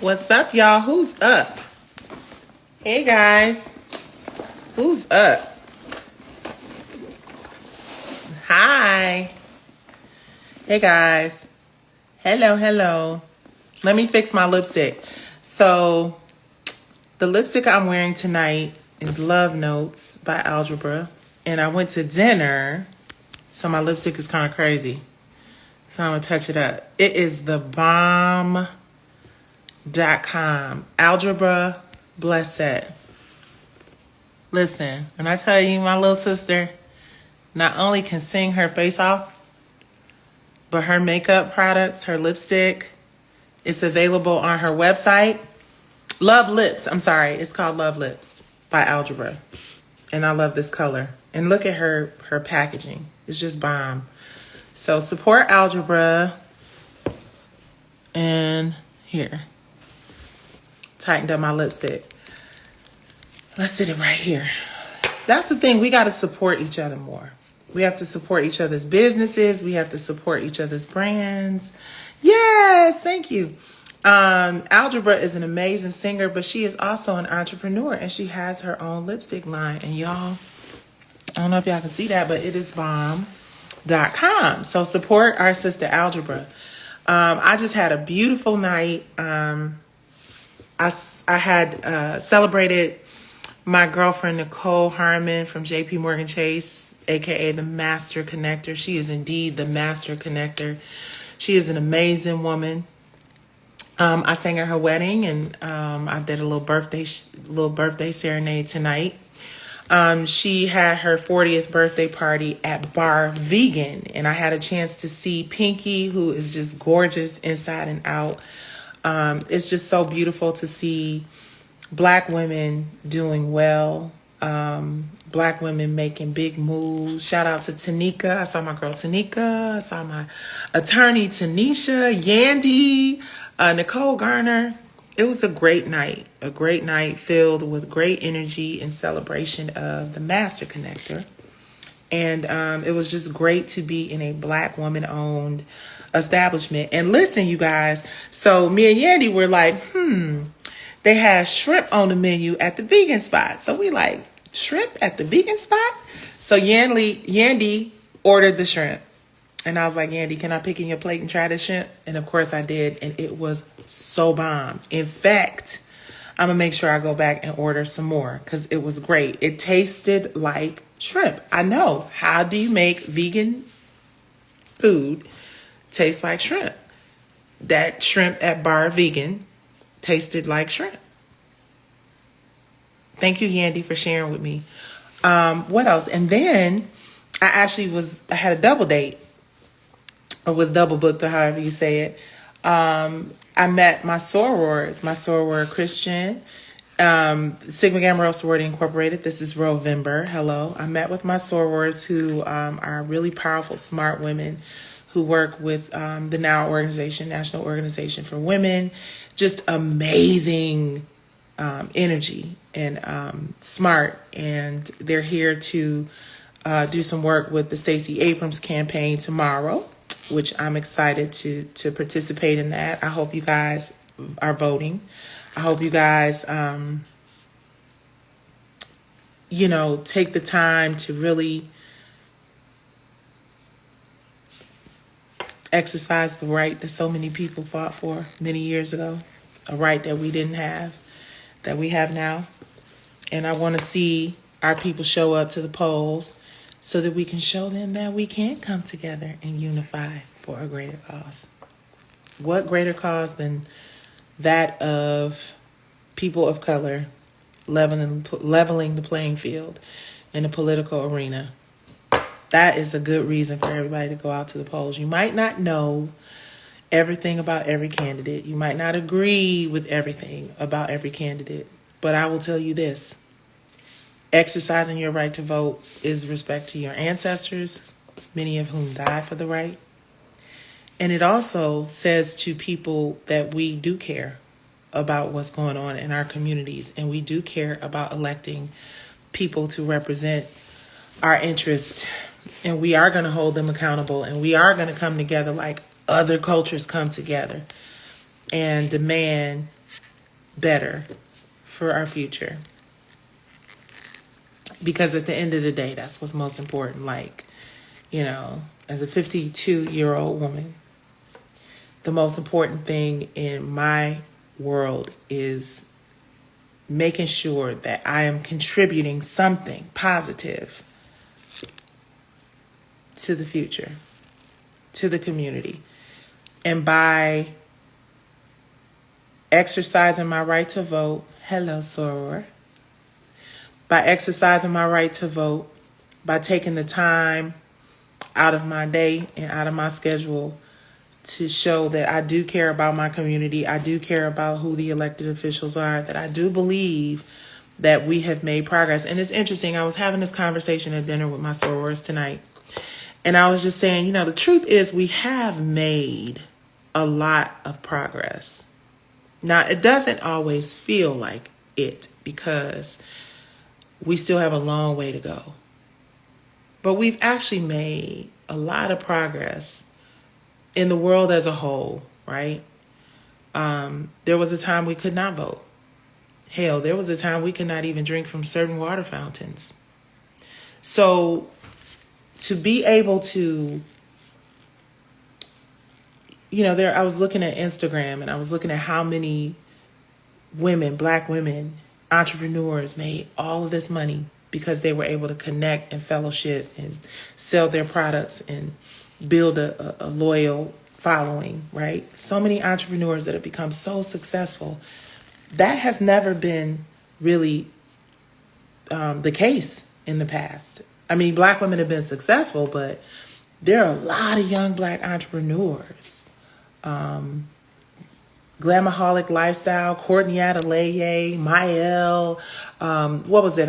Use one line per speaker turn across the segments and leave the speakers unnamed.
What's up, y'all? Who's up? Hey, guys. Who's up? Hi. Hey, guys. Hello, hello. Let me fix my lipstick. So, the lipstick I'm wearing tonight is Love Notes by Algebra. And I went to dinner, so my lipstick is kind of crazy. So, I'm going to touch it up. It is the bomb.com. Algebra Blessed. Listen, when I tell you my little sister not only can sing her face off, but her makeup products, her lipstick, it's available on her website. Love Lips. I'm sorry. It's called Love Lips by Algebra. And I love this color. And look at her packaging. It's just bomb. So support Algebra. And here. Tightened up my lipstick. Let's sit it right here. That's the thing. We got to support each other more. We have to support each other's businesses. We have to support each other's brands. Yes, thank you. Algebra is an amazing singer, but she is also an entrepreneur, and she has her own lipstick line. And y'all, I don't know if y'all can see that, but it is bomb.com. So support our sister Algebra. I just had a beautiful night. I had celebrated my girlfriend, Nicole Harmon from JP Morgan Chase, aka the Master Connector. She is indeed the Master Connector. She is an amazing woman. I sang at her wedding, and I did a little birthday serenade tonight. She had her 40th birthday party at Bar Vegan, and I had a chance to see Pinky, who is just gorgeous inside and out. It's just so beautiful to see Black women doing well, Black women making big moves. Shout out to Tanika. I saw my girl Tanika. I saw my attorney Tanisha, Yandy, Nicole Garner. It was a great night filled with great energy and celebration of the Master Connector. And it was just great to be in a Black woman-owned establishment. And listen, you guys, so me and Yandy were like, they had shrimp on the menu at the vegan spot. So we like, shrimp at the vegan spot? So Yandy ordered the shrimp. And I was like, Yandy, can I pick in your plate and try this shrimp? And of course I did. And it was so bomb. In fact, I'm going to make sure I go back and order some more because it was great. It tasted like shrimp. I know. How do you make vegan food taste like shrimp? That shrimp at Bar Vegan tasted like shrimp. Thank you, Yandy, for sharing with me. What else? And then I had a double date, or was double booked, or however you say it. I met my soror Christian, Sigma Gamma Rho Sorority Incorporated. This is Rovember. Hello. I met with my sorors who are really powerful, smart women who work with the NOW organization, National Organization for Women. Just amazing energy and smart. And they're here to do some work with the Stacey Abrams campaign tomorrow, which I'm excited to participate in that. I hope you guys are voting. I hope you guys, take the time to really exercise the right that so many people fought for many years ago, a right that we didn't have, that we have now. And I want to see our people show up to the polls so that we can show them that we can come together and unify for a greater cause. What greater cause than that of people of color leveling the playing field in the political arena? That is a good reason for everybody to go out to the polls. You might not know everything about every candidate. You might not agree with everything about every candidate. But I will tell you this. Exercising your right to vote is respect to your ancestors, many of whom died for the right. And it also says to people that we do care about what's going on in our communities, and we do care about electing people to represent our interests, and we are going to hold them accountable, and we are going to come together like other cultures come together and demand better for our future. Because at the end of the day, that's what's most important. Like, you know, as a 52-year-old woman, the most important thing in my world is making sure that I am contributing something positive to the future, to the community. And by exercising my right to vote, hello, soror, by exercising my right to vote, by taking the time out of my day and out of my schedule to show that I do care about my community, I do care about who the elected officials are, that I do believe that we have made progress. And it's interesting, I was having this conversation at dinner with my sorors tonight, and I was just saying, you know, the truth is we have made a lot of progress. Now, it doesn't always feel like it because we still have a long way to go. But we've actually made a lot of progress in the world as a whole, right? There was a time we could not vote. Hell, there was a time we could not even drink from certain water fountains. So to be able to, you know, I was looking at Instagram and I was looking at how many women, Black women, entrepreneurs made all of this money because they were able to connect and fellowship and sell their products and build a loyal following, right? So many entrepreneurs that have become so successful. That has never been really the case in the past. I mean, Black women have been successful, but there are a lot of young Black entrepreneurs. Glamaholic Lifestyle, Courtney Adeleye, Mael, what was it?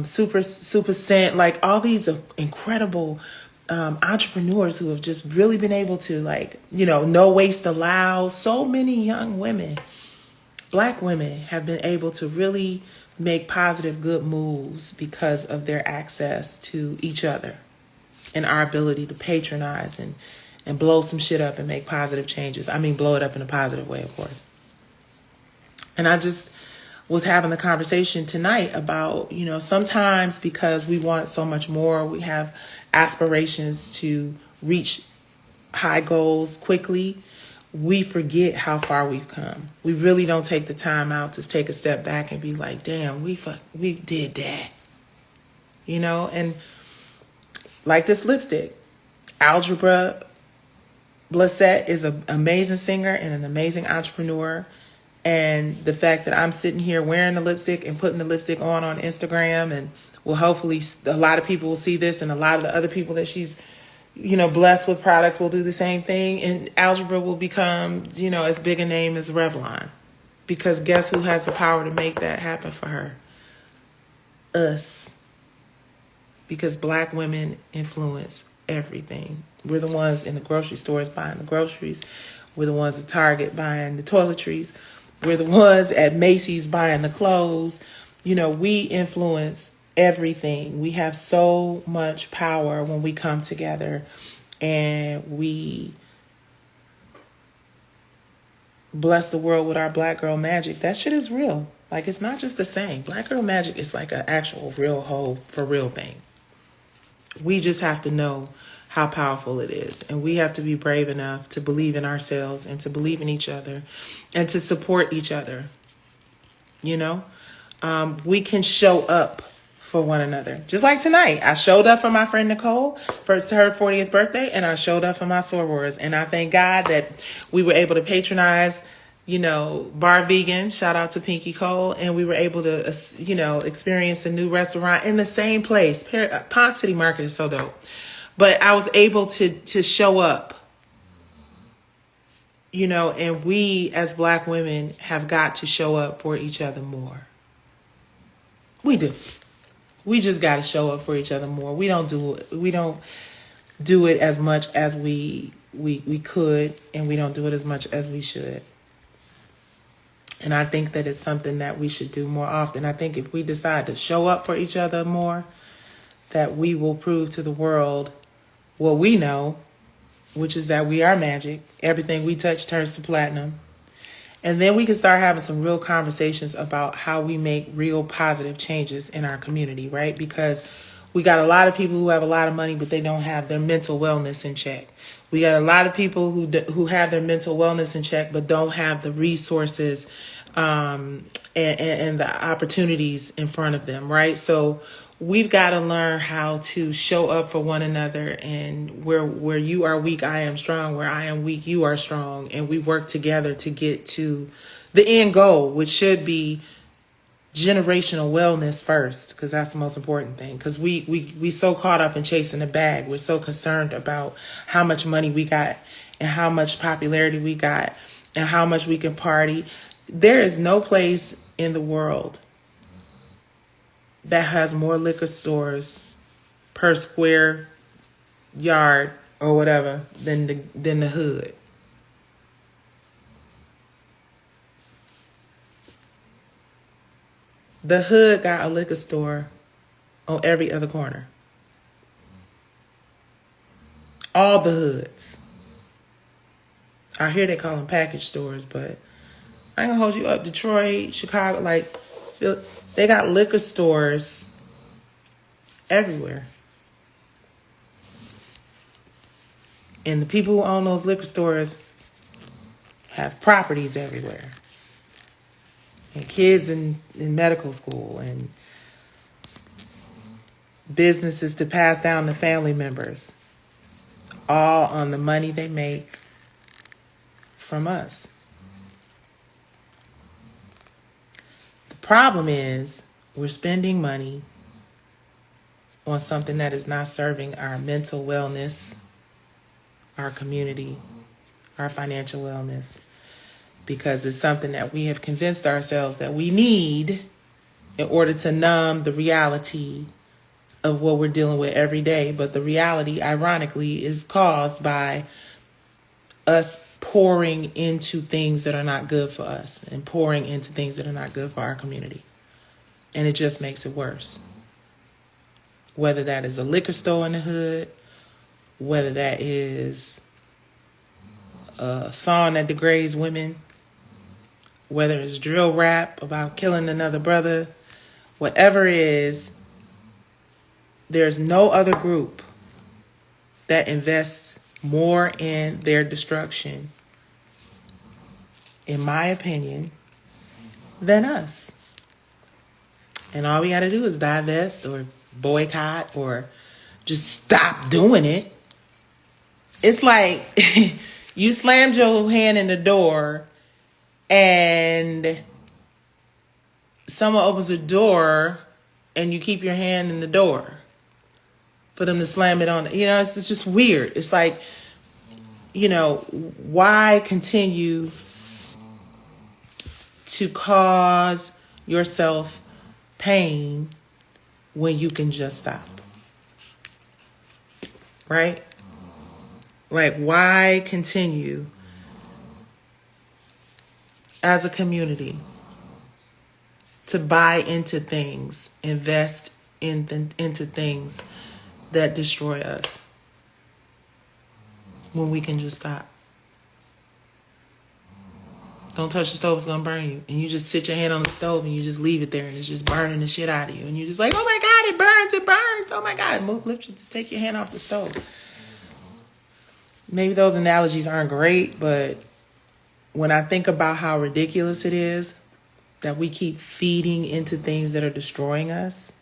Super Scent, like all these incredible entrepreneurs who have just really been able to, like, you know waste allowed. So many young women, Black women, have been able to really make positive, good moves because of their access to each other and our ability to patronize and blow some shit up and make positive changes. I mean, blow it up in a positive way, of course. And I just was having the conversation tonight about, you know, sometimes because we want so much more, we have aspirations to reach high goals quickly, we forget how far we've come. We really don't take the time out to take a step back and be like, damn, we did that. You know, and like this lipstick, Algebra Blissett is an amazing singer and an amazing entrepreneur. And the fact that I'm sitting here wearing the lipstick and putting the lipstick on Instagram, and well, hopefully a lot of people will see this, and a lot of the other people that she's, you know, blessed with products will do the same thing. And Algebra will become, you know, as big a name as Revlon. Because guess who has the power to make that happen for her? Us. Because Black women influence everything. We're the ones in the grocery stores buying the groceries. We're the ones at Target buying the toiletries. We're the ones at Macy's buying the clothes. You know, we influence everything. We have so much power when we come together and we bless the world with our Black girl magic. That shit is real. Like, it's not just a saying. Black girl magic is like an actual real whole for real thing. We just have to know how powerful it is. And we have to be brave enough to believe in ourselves and to believe in each other and to support each other. You know, we can show up for one another. Just like tonight, I showed up for my friend Nicole for her 40th birthday, and I showed up for my sorors. And I thank God that we were able to patronize, you know, Bar Vegan, shout out to Pinky Cole, and we were able to, you know, experience a new restaurant in the same place. Pond City Market is so dope. But I was able to show up, you know, and we as Black women have got to show up for each other more. We do. We just got to show up for each other more. We don't do it as much as we could, and we don't do it as much as we should. And I think that it's something that we should do more often. I think if we decide to show up for each other more, that we will prove to the world what we know, which is that we are magic. Everything we touch turns to platinum. And then we can start having some real conversations about how we make real positive changes in our community, right? Because we got a lot of people who have a lot of money, but they don't have their mental wellness in check. We got a lot of people who have their mental wellness in check, but don't have the resources and the opportunities in front of them, right? So we've got to learn how to show up for one another, and where you are weak, I am strong. Where I am weak, you are strong. And we work together to get to the end goal, which should be generational wellness first, because that's the most important thing. Because we so caught up in chasing the bag. We're so concerned about how much money we got and how much popularity we got and how much we can party. There is no place in the world that has more liquor stores per square yard or whatever than the hood. The hood got a liquor store on every other corner. All the hoods. I hear they call them package stores, but I ain't gonna hold you up. Detroit, Chicago, like, they got liquor stores everywhere. And the people who own those liquor stores have properties everywhere. And kids in medical school and businesses to pass down to family members. All on the money they make from us. The problem is we're spending money on something that is not serving our mental wellness, our community, our financial wellness, because it's something that we have convinced ourselves that we need in order to numb the reality of what we're dealing with every day. But the reality, ironically, is caused by us pouring into things that are not good for us and pouring into things that are not good for our community. And it just makes it worse. Whether that is a liquor store in the hood, whether that is a song that degrades women, whether it's drill rap about killing another brother, whatever it is, there's no other group that invests more in their destruction, in my opinion, than us. And all we got to do is divest or boycott or just stop doing it. It's like you slammed your hand in the door and someone opens the door and you keep your hand in the door for them to slam it on. You know, it's just weird. It's like, you know, why continue to cause yourself pain when you can just stop? Right? Like, why continue as a community to buy into things, invest into things that destroy us when we can just stop? Don't touch the stove, it's gonna burn you. And you just sit your hand on the stove and you just leave it there and it's just burning the shit out of you. And you're just like, oh my God, it burns, it burns. Oh my God, lift you to take your hand off the stove. Maybe those analogies aren't great, but when I think about how ridiculous it is that we keep feeding into things that are destroying us,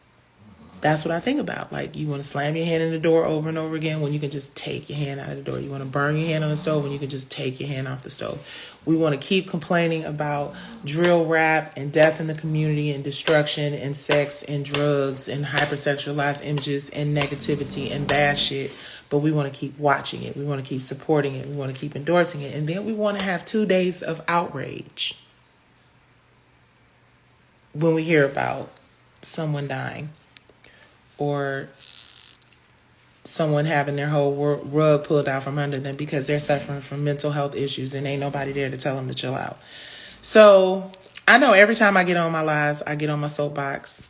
that's what I think about. Like, you want to slam your hand in the door over and over again when you can just take your hand out of the door. You want to burn your hand on the stove when you can just take your hand off the stove. We want to keep complaining about drill rap and death in the community and destruction and sex and drugs and hypersexualized images and negativity and bad shit. But we want to keep watching it. We want to keep supporting it. We want to keep endorsing it. And then we want to have 2 days of outrage when we hear about someone dying or someone having their whole rug pulled out from under them because they're suffering from mental health issues and ain't nobody there to tell them to chill out. So I know every time I get on my lives, I get on my soapbox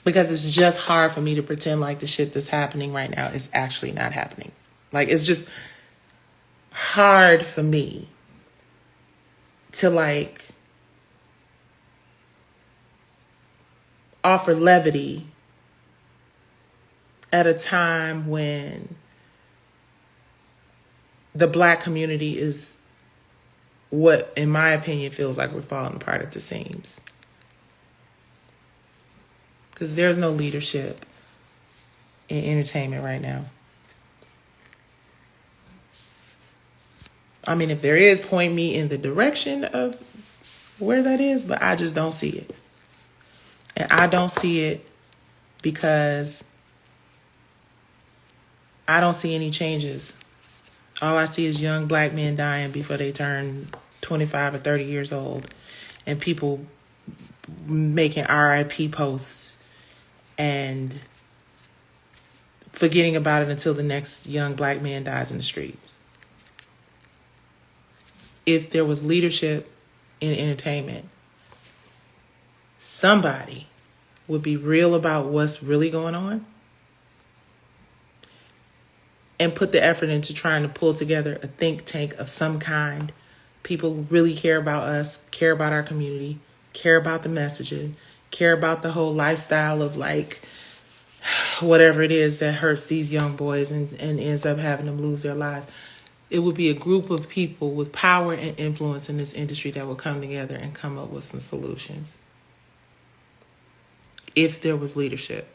because it's just hard for me to pretend like the shit that's happening right now is actually not happening. Like, it's just hard for me to like offer levity at a time when the Black community is what, in my opinion, feels like we're falling apart at the seams. Because there's no leadership in entertainment right now. I mean, if there is, point me in the direction of where that is, but I just don't see it. And I don't see it because I don't see any changes. All I see is young Black men dying before they turn 25 or 30 years old, and people making RIP posts and forgetting about it until the next young Black man dies in the streets. If there was leadership in entertainment, somebody would be real about what's really going on and put the effort into trying to pull together a think tank of some kind. People who really care about us, care about our community, care about the messaging, care about the whole lifestyle of like whatever it is that hurts these young boys and ends up having them lose their lives. It would be a group of people with power and influence in this industry that will come together and come up with some solutions. If there was leadership.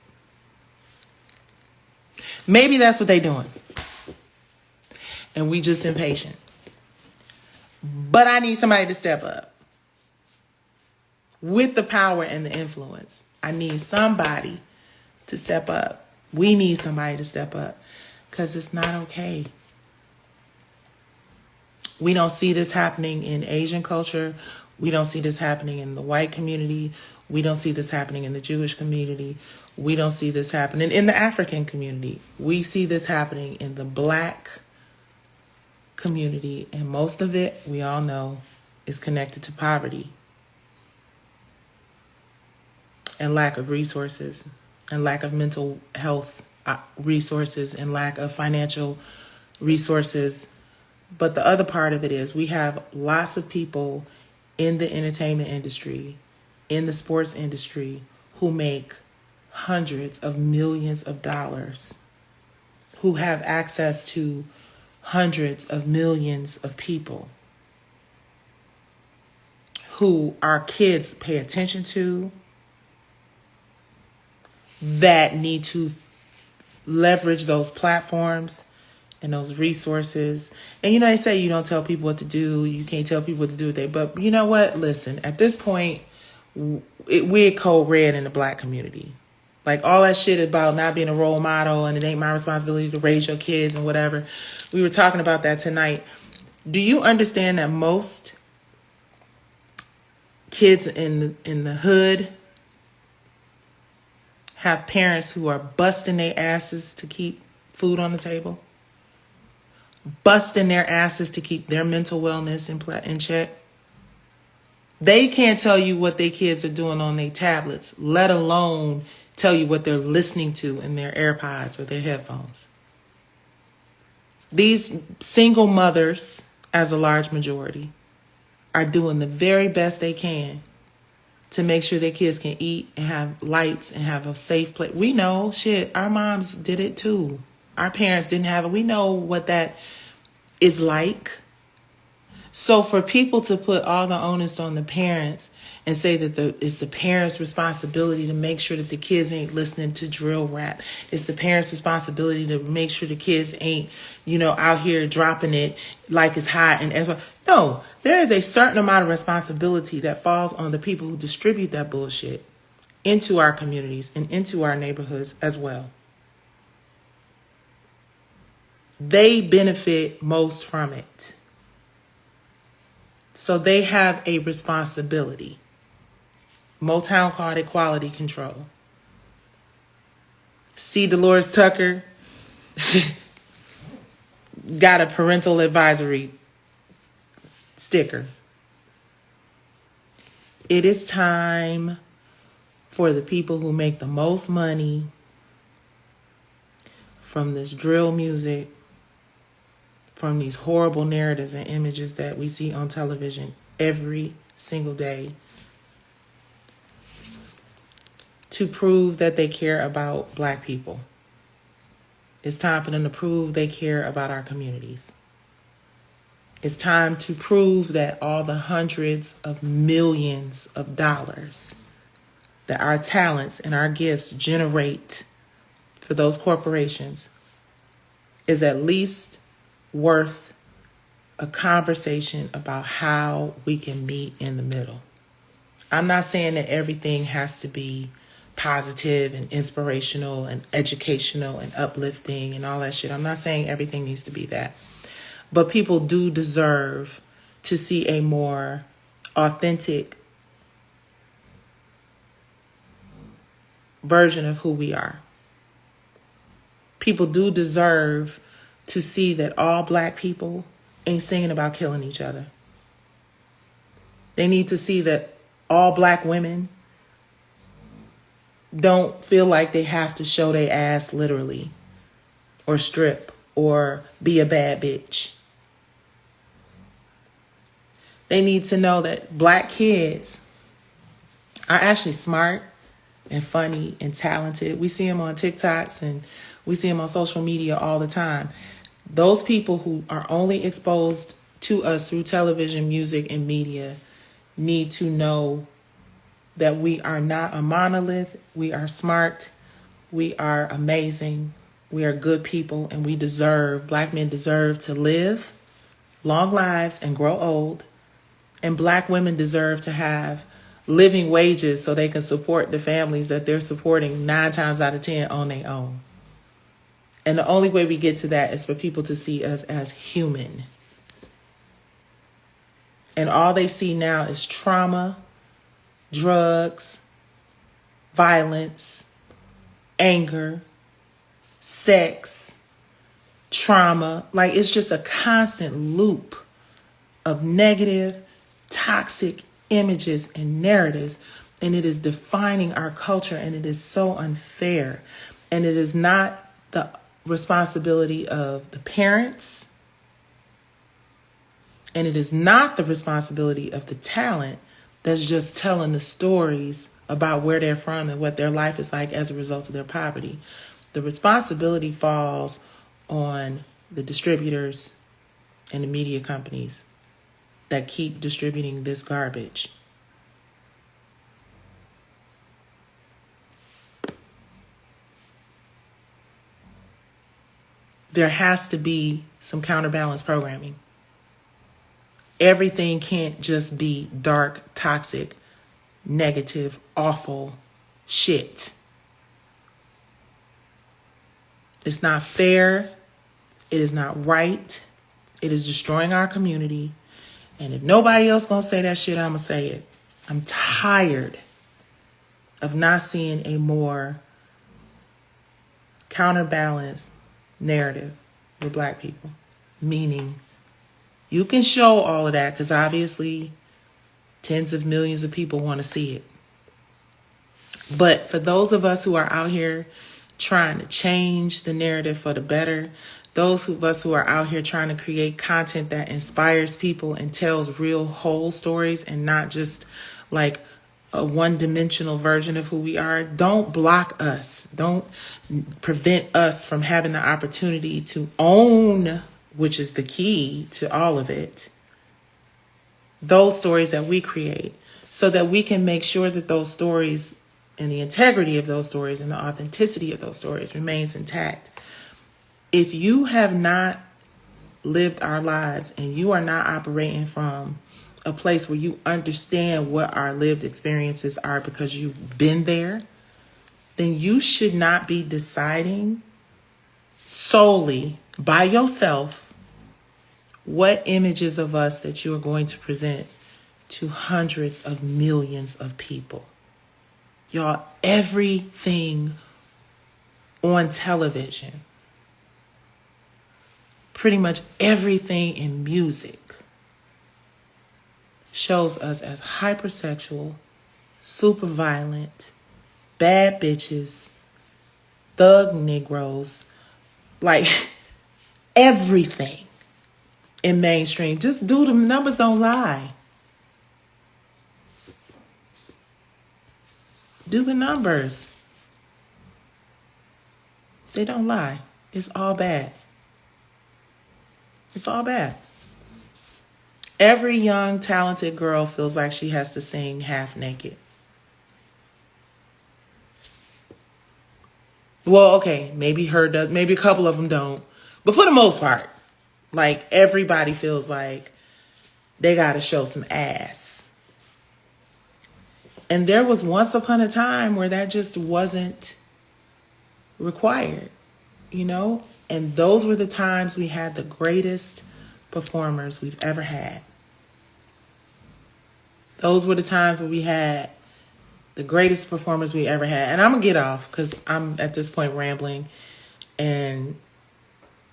Maybe that's what they're doing. And we just impatient. But I need somebody to step up. With the power and the influence. I need somebody to step up. We need somebody to step up. Because it's not okay. We don't see this happening in Asian culture. We don't see this happening in the white community. We don't see this happening in the Jewish community. We don't see this happening in the African community. We see this happening in the Black community. And most of it, we all know, is connected to poverty and lack of resources and lack of mental health resources and lack of financial resources. But the other part of it is we have lots of people in the entertainment industry, in the sports industry, who make hundreds of millions of dollars, who have access to hundreds of millions of people, who our kids pay attention to, that need to leverage those platforms and those resources. And you know, they say you don't tell people what to do. You can't tell people what to do with it. But you know what? Listen, at this point, we're code red in the Black community. Like all that shit about not being a role model and it ain't my responsibility to raise your kids and whatever. We were talking about that tonight. Do you understand that most kids in the hood have parents who are busting their asses to keep food on the table? Busting their asses to keep their mental wellness in check. They can't tell you what their kids are doing on their tablets, let alone tell you what they're listening to in their AirPods or their headphones. These single mothers, as a large majority, are doing the very best they can to make sure their kids can eat and have lights and have a safe place. We know, shit, our moms did it too. Our parents didn't have it. We know what that is like. So for people to put all the onus on the parents and say that it's the parents' responsibility to make sure that the kids ain't listening to drill rap. It's the parents' responsibility to make sure the kids ain't, out here dropping it like it's hot. No, there is a certain amount of responsibility that falls on the people who distribute that bullshit into our communities and into our neighborhoods as well. They benefit most from it. So they have a responsibility. Motown called it quality control. C. Dolores Tucker got a parental advisory sticker. It is time for the people who make the most money from this drill music, from these horrible narratives and images that we see on television. every single day to prove that they care about Black people. It's time for them to prove they care about our communities. It's time to prove that all the hundreds of millions of dollars that our talents and our gifts generate for those corporations is at least worth a conversation about how we can meet in the middle. I'm not saying that everything has to be positive and inspirational and educational and uplifting and all that shit. I'm not saying everything needs to be that. But people do deserve to see a more authentic version of who we are. People do deserve to see that all Black people ain't singing about killing each other. They need to see that all Black women don't feel like they have to show their ass literally, or strip, or be a bad bitch. They need to know that Black kids are actually smart and funny and talented. We see them on TikToks and we see them on social media all the time. Those people who are only exposed to us through television, music, and media need to know that we are not a monolith. We are smart. We are amazing. We are good people, and we deserve, Black men deserve to live long lives and grow old. And Black women deserve to have living wages so they can support the families that they're supporting 9 times out of 10 on their own. And the only way we get to that is for people to see us as human. And all they see now is trauma, drugs, violence, anger, sex, trauma. Like, it's just a constant loop of negative, toxic images and narratives. And it is defining our culture, and it is so unfair. And it is not the responsibility of the parents, and it is not the responsibility of the talent that's just telling the stories about where they're from and what their life is like as a result of their poverty. The responsibility falls on the distributors and the media companies that keep distributing this garbage. There has to be some counterbalance programming. Everything can't just be dark, toxic, negative, awful shit. It's not fair. It is not right. It is destroying our community. And if nobody else gonna say that shit, I'm gonna say it. I'm tired of not seeing a more counterbalanced narrative with Black people. Meaning, you can show all of that because obviously tens of millions of people want to see it. But for those of us who are out here trying to change the narrative for the better, those of us who are out here trying to create content that inspires people and tells real whole stories and not just like a one-dimensional version of who we are, don't block us. Don't prevent us from having the opportunity to own, which is the key to all of it, those stories that we create, so that we can make sure that those stories and the integrity of those stories and the authenticity of those stories remains intact. If you have not lived our lives and you are not operating from a place where you understand what our lived experiences are because you've been there, then you should not be deciding solely by yourself what images of us that you are going to present to hundreds of millions of people. Y'all, everything on television, pretty much everything in music, shows us as hypersexual, super violent, bad bitches, thug Negroes, like everything in mainstream. Just do the numbers don't lie. Do the numbers. They don't lie. It's all bad. It's all bad. Every young, talented girl feels like she has to sing half naked. Well, okay, maybe her does, maybe a couple of them don't. But for the most part, like, everybody feels like they got to show some ass. And there was once upon a time where that just wasn't required, you know? And those were the times we had the greatest performers we've ever had. Those were the times where we had the greatest performers we ever had. And I'm going to get off because I'm at this point rambling and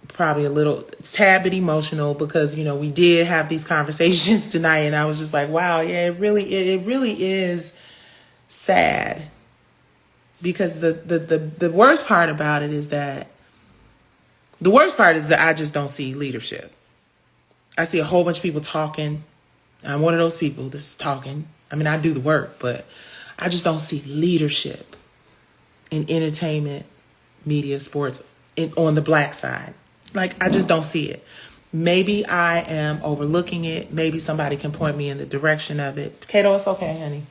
probably a little tad bit emotional because, you know, we did have these conversations tonight and I was just like, wow, yeah, it really is sad. Because the worst part about it is that I just don't see leadership. I see a whole bunch of people talking. I'm one of those people that's talking. I mean, I do the work, but I just don't see leadership in entertainment, media, sports, on the Black side. Like, I just don't see it. Maybe I am overlooking it. Maybe somebody can point me in the direction of it. Kato, it's okay, honey.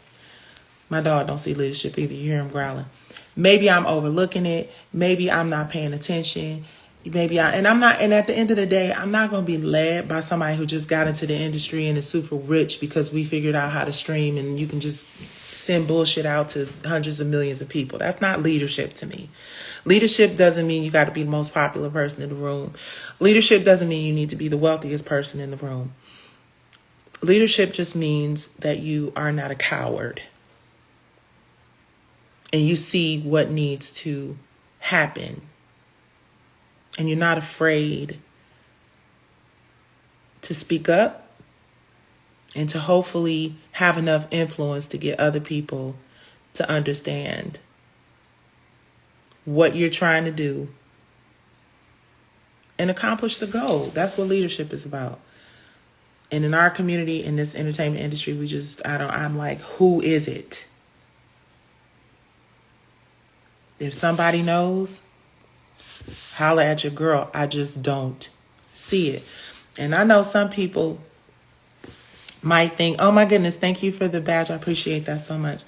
My dog don't see leadership either. You hear him growling. Maybe I'm overlooking it. Maybe I'm not paying attention. And at the end of the day, I'm not going to be led by somebody who just got into the industry and is super rich because we figured out how to stream and you can just send bullshit out to hundreds of millions of people. That's not leadership to me. Leadership doesn't mean you got to be the most popular person in the room. Leadership doesn't mean you need to be the wealthiest person in the room. Leadership just means that you are not a coward. And you see what needs to happen. And you're not afraid to speak up and to hopefully have enough influence to get other people to understand what you're trying to do and accomplish the goal. That's what leadership is about. And in our community, in this entertainment industry, I'm like, who is it? If somebody knows, holla at your girl. I just don't see it. And I know some people might think, oh my goodness, thank you for the badge. I appreciate that so much.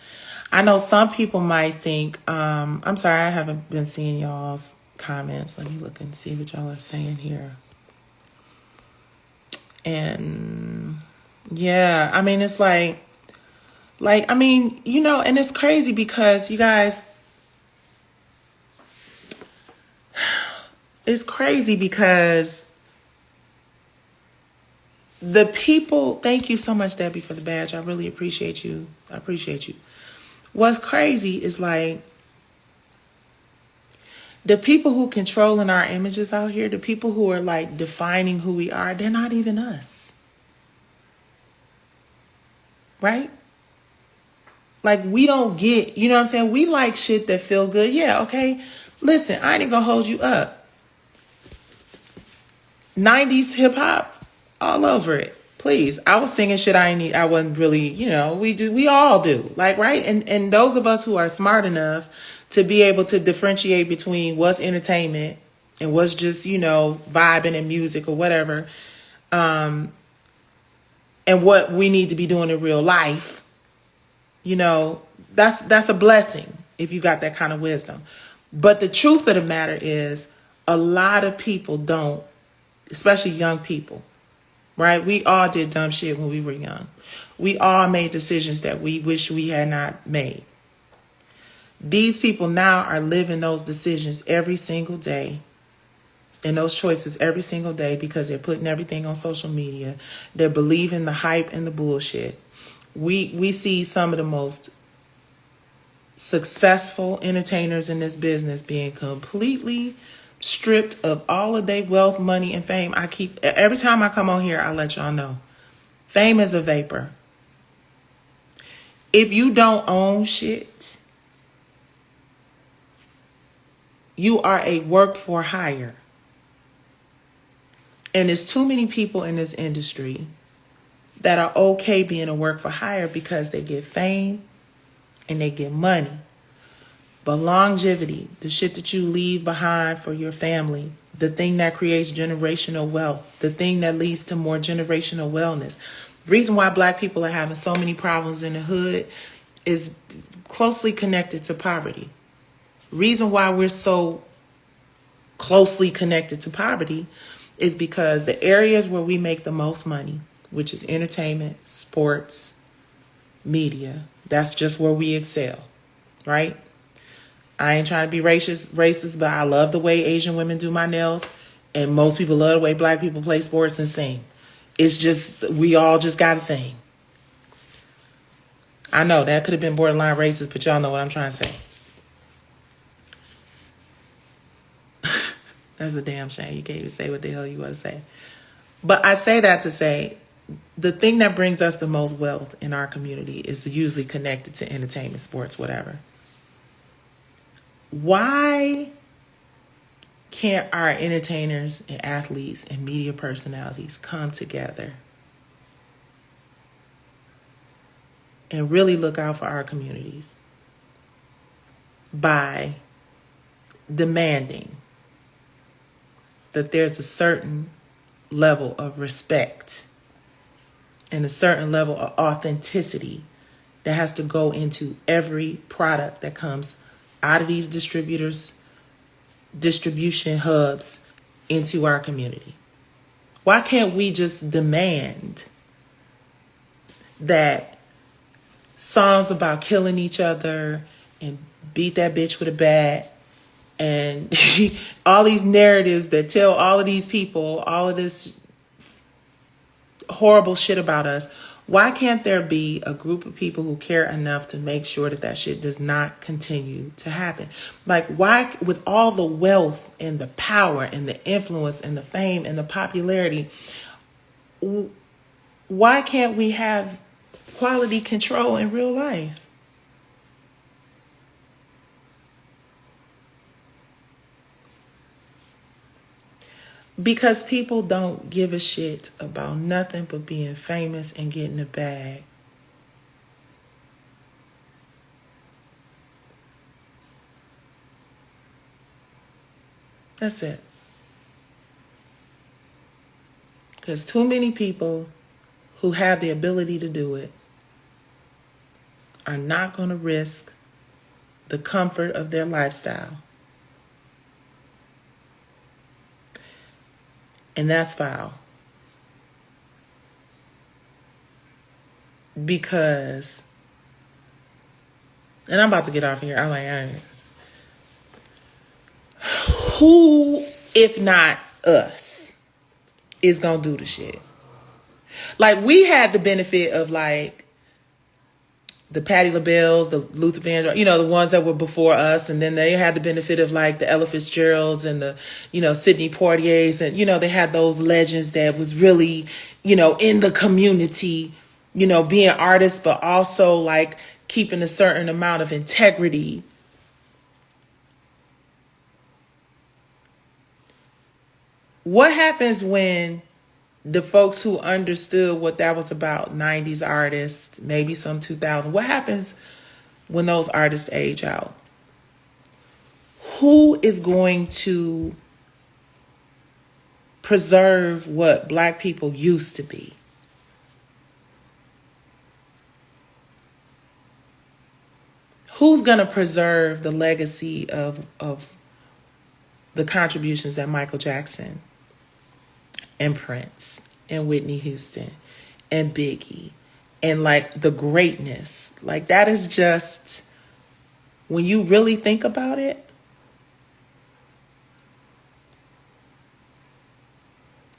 I know some people might think, I'm sorry, I haven't been seeing y'all's comments. Let me look and see what y'all are saying here. And yeah, I mean, it's like, I mean, you know, and it's crazy because you guys, it's crazy because the people, thank you so much, Debbie, for the badge. I really appreciate you. I appreciate you. What's crazy is like the people who controlling our images out here, the people who are like defining who we are, they're not even us. Right? Like we don't get, you know what I'm saying? We like shit that feel good. Yeah, okay. Listen, I ain't gonna hold you up. 90s hip hop, all over it. Please. I was singing shit I wasn't really, you know, we all do. Like, right? And those of us who are smart enough to be able to differentiate between what's entertainment and what's just, you know, vibing and music or whatever, and what we need to be doing in real life, you know, that's a blessing if you got that kind of wisdom. But the truth of the matter is a lot of people don't, especially young people, right? We all did dumb shit when we were young. We all made decisions that we wish we had not made. These people now are living those decisions every single day and those choices every single day because they're putting everything on social media. They're believing the hype and the bullshit. We see some of the most successful entertainers in this business being completely stripped of all of their wealth, money, and fame. Every time I come on here, I let y'all know. Fame is a vapor. If you don't own shit, you are a work for hire. And there's too many people in this industry that are okay being a work for hire because they get fame, and they get money. But longevity, the shit that you leave behind for your family, the thing that creates generational wealth, the thing that leads to more generational wellness. The reason why black people are having so many problems in the hood is closely connected to poverty. Reason why we're so closely connected to poverty is because the areas where we make the most money, which is entertainment, sports, media, that's just where we excel, right? I ain't trying to be racist, but I love the way Asian women do my nails, and most people love the way black people play sports and sing. It's just, we all just got a thing. I know that could have been borderline racist, but y'all know what I'm trying to say. That's a damn shame. You can't even say what the hell you want to say. But I say that to say, the thing that brings us the most wealth in our community is usually connected to entertainment, sports, whatever. Why can't our entertainers and athletes and media personalities come together and really look out for our communities by demanding that there's a certain level of respect and a certain level of authenticity that has to go into every product that comes out of these distribution hubs into our community? Why can't we just demand that songs about killing each other and beat that bitch with a bat and all these narratives that tell all of these people all of this horrible shit about us, why can't there be a group of people who care enough to make sure that that shit does not continue to happen? Like, why, with all the wealth and the power and the influence and the fame and the popularity, why can't we have quality control in real life? Because people don't give a shit about nothing but being famous and getting a bag. That's it. Because too many people who have the ability to do it are not going to risk the comfort of their lifestyle. And that's foul. Because, and I'm about to get off here. I'm like, who, if not us, is going to do the shit? Like, we had the benefit of, like, the Patti LaBelle's, the Luther Vandross, the ones that were before us. And then they had the benefit of, like, the Ella Fitzgeralds and the, Sidney Poitiers. And, they had those legends that was really, in the community, being artists, but also, like, keeping a certain amount of integrity. What happens when the folks who understood what that was about, 90s artists, maybe some 2000, what happens when those artists age out? Who is going to preserve what black people used to be? Who's going to preserve the legacy of the contributions that Michael Jackson and Prince and Whitney Houston and Biggie and, like, the greatness? Like, that is just, when you really think about it,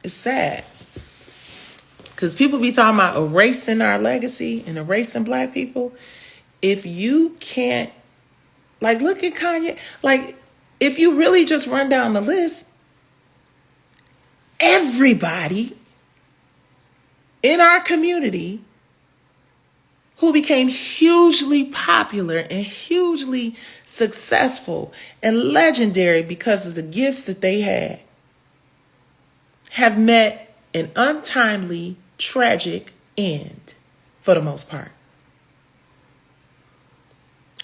it's sad. Because people be talking about erasing our legacy and erasing black people. If you can't, like, look at Kanye. Like, if you really just run down the list, everybody in our community who became hugely popular and hugely successful and legendary because of the gifts that they had have met an untimely, tragic end for the most part.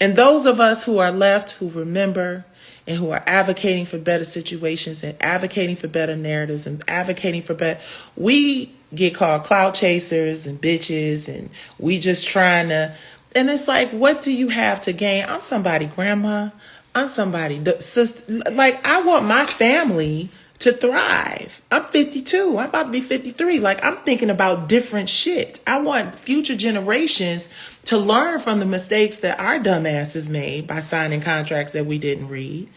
And those of us who are left, who remember and who are advocating for better situations and advocating for better narratives and advocating for better, we get called clout chasers and bitches, and we just trying to, and it's like, what do you have to gain? I'm somebody grandma. I'm somebody sister. Like, I want my family to thrive. I'm 52. I'm about to be 53. Like, I'm thinking about different shit. I want future generations to learn from the mistakes that our dumbasses made by signing contracts that we didn't read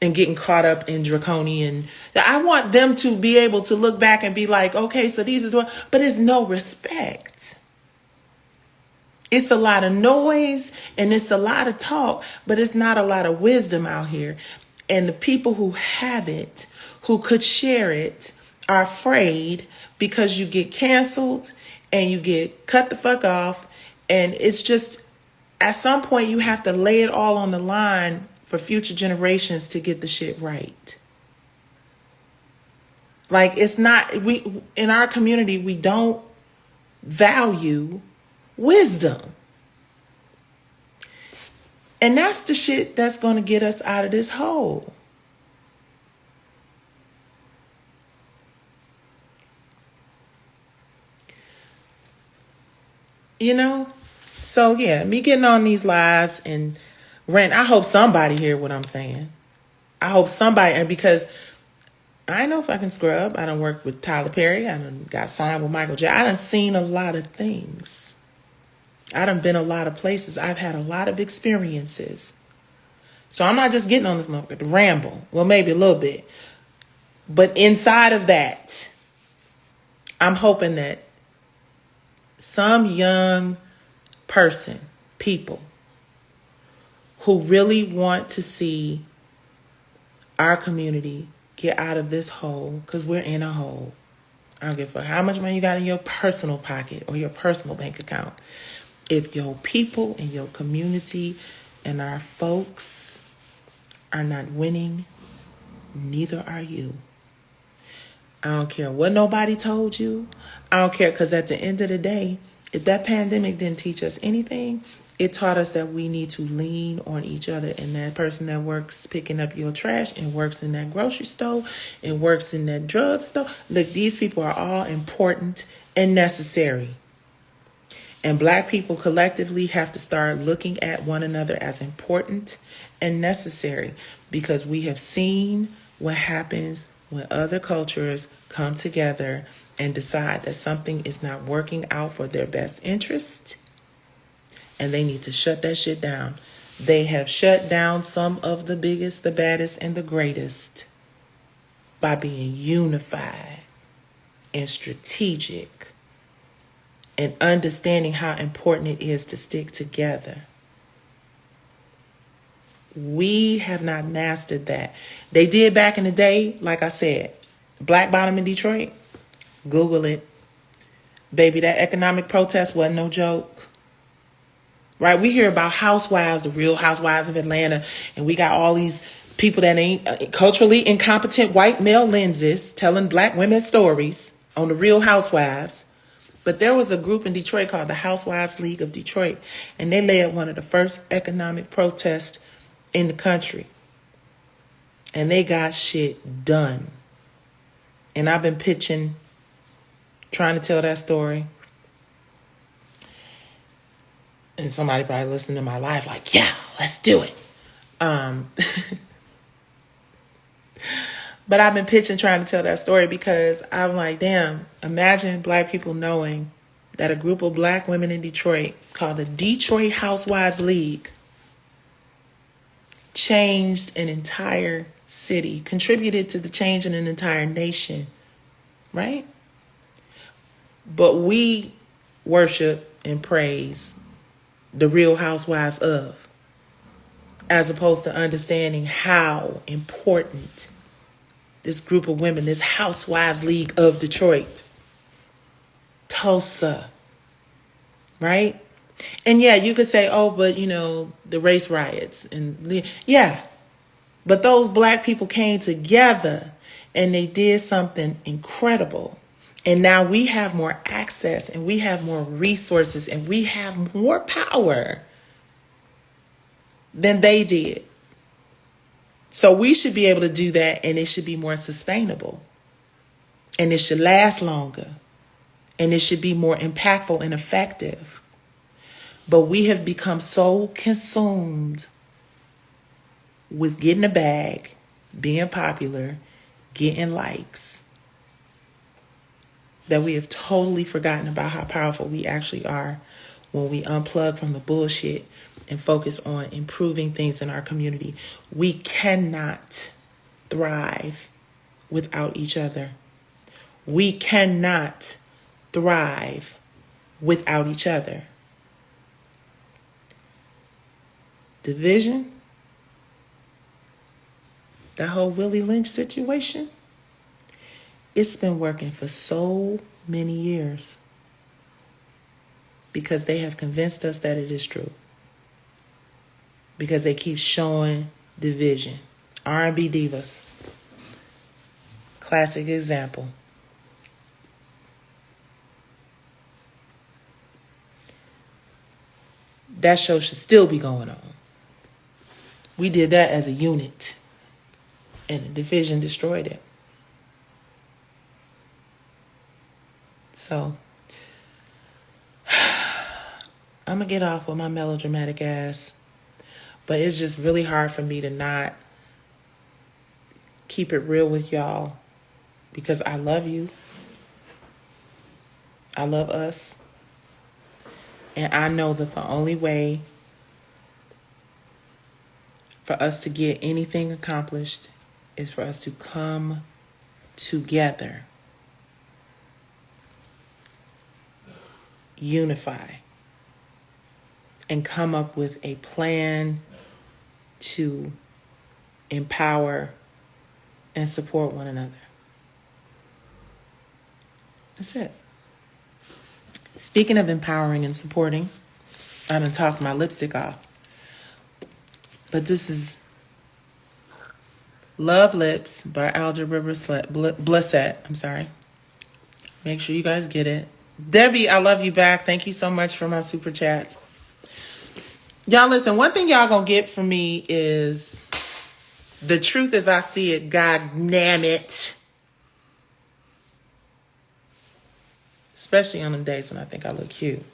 and getting caught up in draconian. I want them to be able to look back and be like, okay, so these is what, but it's no respect. It's a lot of noise and it's a lot of talk, but it's not a lot of wisdom out here. And the people who have it, who could share it, are afraid because you get canceled and you get cut the fuck off. And it's just, at some point, you have to lay it all on the line for future generations to get the shit right. Like, it's not, we, in our community, we don't value wisdom. And that's the shit that's going to get us out of this hole. You know? So yeah, me getting on these lives and rant, I hope somebody hear what I'm saying. I hope somebody, and because I know if I can scrub. I done worked with Tyler Perry. I done got signed with Michael Jackson. I done seen a lot of things. I done been a lot of places. I've had a lot of experiences. So I'm not just getting on this motherfucker to ramble. Well, maybe a little bit. But inside of that, I'm hoping that some young person, people who really want to see our community get out of this hole, because we're in a hole. I don't give a fuck how much money you got in your personal pocket or your personal bank account. If your people and your community and our folks are not winning, neither are you. I don't care what nobody told you. I don't care, because at the end of the day, if that pandemic didn't teach us anything, it taught us that we need to lean on each other. And that person that works picking up your trash and works in that grocery store and works in that drug store, look, these people are all important and necessary. And Black people collectively have to start looking at one another as important and necessary, because we have seen what happens when other cultures come together and decide that something is not working out for their best interest, and they need to shut that shit down. They have shut down some of the biggest, the baddest, and the greatest by being unified and strategic and understanding how important it is to stick together. We have not mastered that. They did back in the day, like I said, Black Bottom in Detroit. Google it. Baby, that economic protest wasn't no joke. Right? We hear about housewives, the real housewives of Atlanta, and we got all these people that ain't culturally incompetent white male lenses telling Black women's stories on the real housewives. But there was a group in Detroit called the Housewives League of Detroit, and they led one of the first economic protests in the country. And they got shit done. And I've been pitching, trying to tell that story. And somebody probably listening to my life like, yeah, let's do it. But I've been pitching, trying to tell that story, because I'm like, damn, imagine Black people knowing that a group of Black women in Detroit called the Detroit Housewives League changed an entire city, contributed to the change in an entire nation, right? But we worship and praise the real housewives of, as opposed to understanding how important this group of women, this Housewives League of Detroit, Tulsa, right? And yeah, you could say, oh, but you know, the race riots, and yeah, but those Black people came together and they did something incredible. And now we have more access and we have more resources and we have more power than they did. So we should be able to do that, and it should be more sustainable. And it should last longer. And it should be more impactful and effective. But we have become so consumed with getting a bag, being popular, getting likes, that we have totally forgotten about how powerful we actually are when we unplug from the bullshit and focus on improving things in our community. We cannot thrive without each other. We cannot thrive without each other. Division, that whole Willie Lynch situation, it's been working for so many years because they have convinced us that it is true. Because they keep showing division. R&B divas, classic example. That show should still be going on. We did that as a unit, and the division destroyed it. So, I'm going to get off with my melodramatic ass. But it's just really hard for me to not keep it real with y'all. Because I love you. I love us. And I know that the only way for us to get anything accomplished is for us to come together. Unify. And come up with a plan to empower and support one another. That's it. Speaking of empowering and supporting, I done talked my lipstick off. But this is Love Lips by Algebra Blissett. I'm sorry. Make sure you guys get it. Debbie, I love you back. Thank you so much for my super chats. Y'all listen, one thing y'all gonna get from me is the truth as I see it. God damn it. Especially on them days when I think I look cute.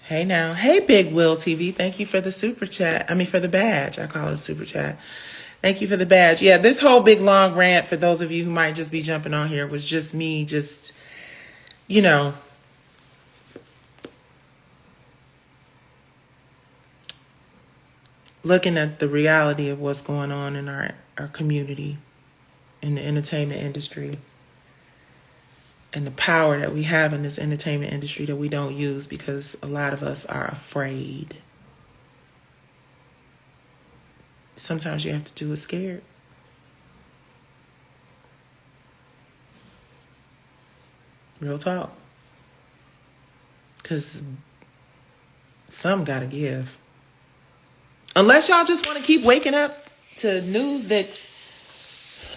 Hey now. Hey Big Will TV. Thank you for the super chat. For the badge. I call it a super chat. Thank you for the badge. Yeah, this whole big long rant, for those of you who might just be jumping on here, was just me looking at the reality of what's going on in our community, in the entertainment industry, and the power that we have in this entertainment industry that we don't use because a lot of us are afraid. Sometimes you have to do it scared. Real talk. Because some gotta give. Unless y'all just want to keep waking up to news that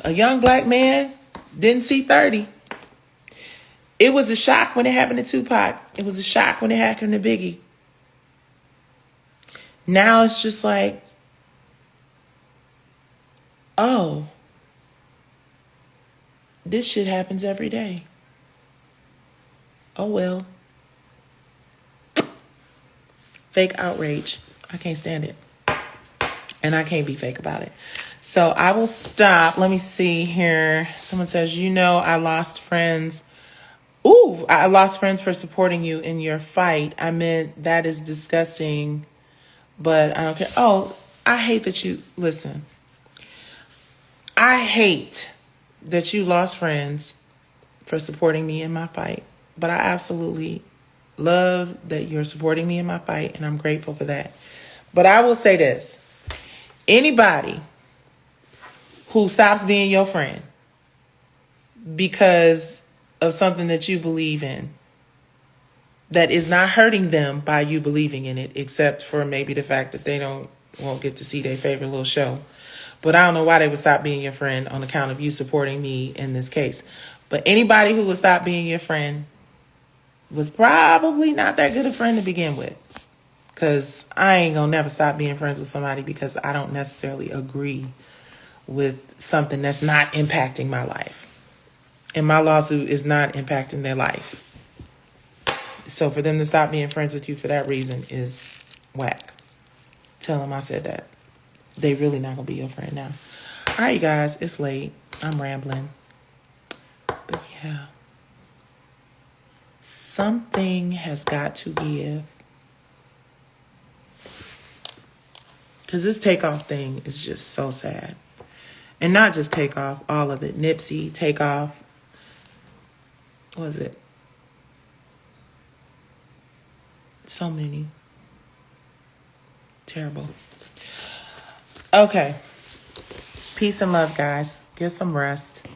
a young black man didn't see 30. It was a shock when it happened to Tupac. It was a shock when it happened to Biggie. Now it's just like, oh, this shit happens every day. Oh well. Fake outrage. I can't stand it. And I can't be fake about it. So I will stop. Let me see here. Someone says, I lost friends. Ooh, I lost friends for supporting you in your fight. I meant that is disgusting, but I don't care. Oh, I hate that you, listen. I hate that you lost friends for supporting me in my fight, but I absolutely love that you're supporting me in my fight, and I'm grateful for that. But I will say this. Anybody who stops being your friend because of something that you believe in that is not hurting them by you believing in it, except for maybe the fact that they won't get to see their favorite little show. But I don't know why they would stop being your friend on account of you supporting me in this case. But anybody who would stop being your friend was probably not that good a friend to begin with. Because I ain't gonna never stop being friends with somebody because I don't necessarily agree with something that's not impacting my life. And my lawsuit is not impacting their life. So for them to stop being friends with you for that reason is whack. Tell them I said that. They really not gonna be your friend now. All right, you guys, it's late. I'm rambling. But yeah. Something has got to give. Because this Takeoff thing is just so sad. And not just Takeoff, all of it. Nipsey, Takeoff. What was it? So many. Terrible. Okay. Peace and love, guys. Get some rest.